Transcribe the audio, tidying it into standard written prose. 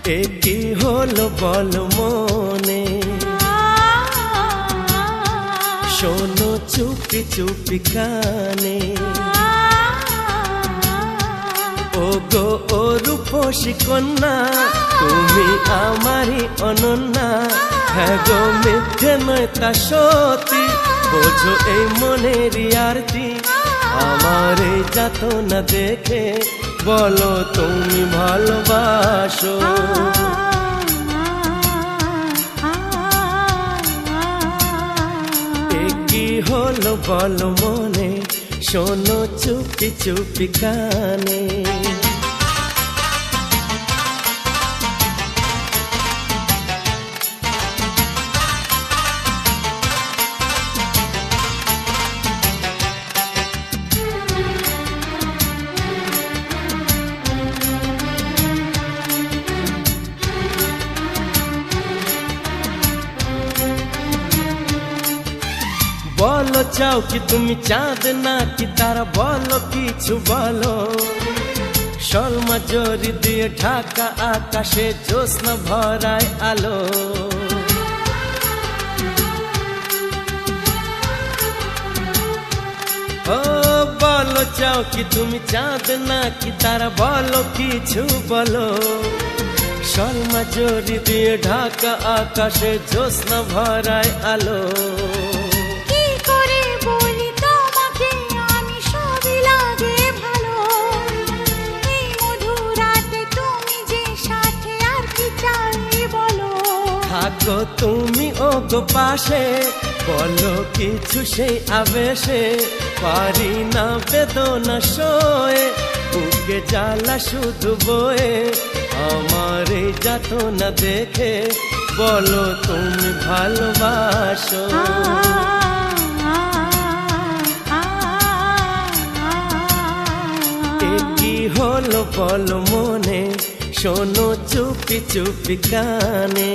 এ কি হলো বল মনে, শোনো চুপি চুপি কানে। ও গো ও রূপসী কন্যা, তুমি আমারই অনন্যা। হ্যাঁ গো মিথ্যে নয় তা সত্যি, বোঝো এই মনের আরতি। আমার এই যাতনা দেখে বলো তুমি ভালোবাসো। এ কি হলো বল মনে, শোনো চুপি চুপি কানে। বলো চাও কি তুমি চাঁদ নাকি তারা, বলো কিছু বলো। শর্মা জরি দিয়ে ঢাকা আকাশে জ্যোৎস্না ভরায় আলো। ও বলো চাও কি তুমি চাঁদ নাকি তারা, বলো কিছু বলো। শর্মা জরি দিয়ে ঢাকা আকাশে জ্যোৎস্না ভরায় আলো। থাকো তুমি ও গো পাশে, বলো কিছু সেই আবেশে। পারি না বেদনা সয়ে, বুকে জ্বালা শুধু বয়ে। আমার এই যাতনা দেখে বলো তুমি ভালোবাসো। এ কি হলো বল মনে, শোনো চুপি চুপি কানে।